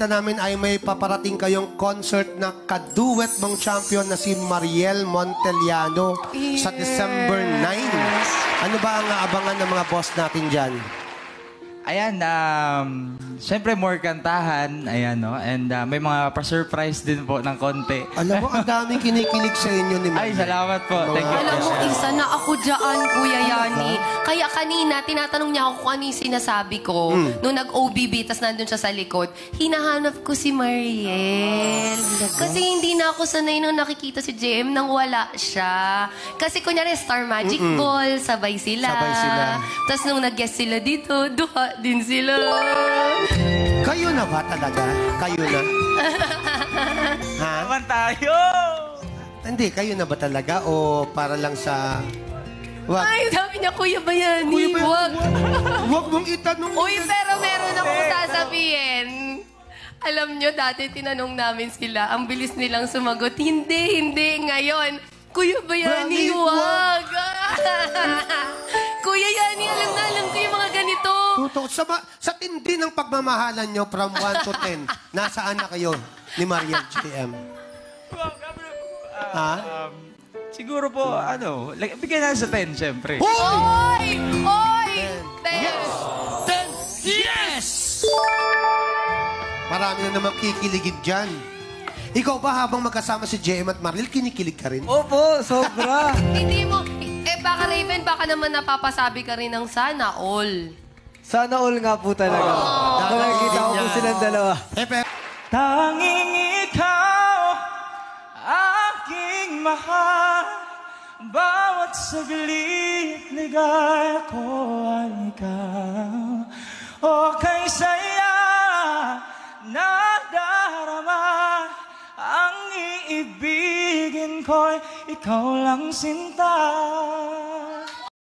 balita namin ay may paparating kayong concert na kaduet mong champion na si Mariel Montellano sa December 9. Ano ba ang abangan ng mga boss natin dyan? Ayan, syempre more kantahan, ayan, no? And may mga pa-surprise din po ng konti. Alam mo, ang daming kinikilig sa inyo ni Mariel. Ay, salamat po. Thank you. Alam mo, isa na ako dyan, Kuya Yani. Kaya kanina, tinatanong niya ako kung ano yung sinasabi ko. Nung nag-OBB, tas nandun siya sa likod, hinahanap ko si Mariel. Kasi hindi na ako sanay nung nakikita si JM nang wala siya. Kasi kunyari, Star Magic Ball, sabay sila. Sabay sila. Tapos nung nag-guest sila dito, duha din sila. Kayo na ba talaga? Kayo na? Ha? Naman tayo! Hindi, kayo na ba talaga? O para lang sa... Wag. Ay, sabi niya, Kuya Bayani, wag. Wag mong itanong. Uy, pero meron akong sasabihin. Alam nyo, dati tinanong namin sila, ang bilis nilang sumagot, hindi, ngayon. Kuya Bayani, wag. Kuya Yani, alam ko yung mga ganito. Totoo. Sa tindi ng pagmamahalan nyo from 1 to 10, nasaan na kayo ni Mariel JM? Ha? Siguro po, bigyan na sa 10, syempre. Oy! Yes! 10! Yes! Marami na naman kikiligin dyan. Ikaw ba habang magkasama si JM at Mariel, kinikilig ka rin? Opo, sobra. Hindi mo, baka Raven, baka naman napapasabi ka rin ng sana all. Sana all nga po talaga. Nakikita ko po silang dalawa. Tanging ikaw, aking mahal. Bawat saglit, ligaya ko ay ikaw. O kay saya, nadarama. Ang iibigin ko'y ikaw lang sinta.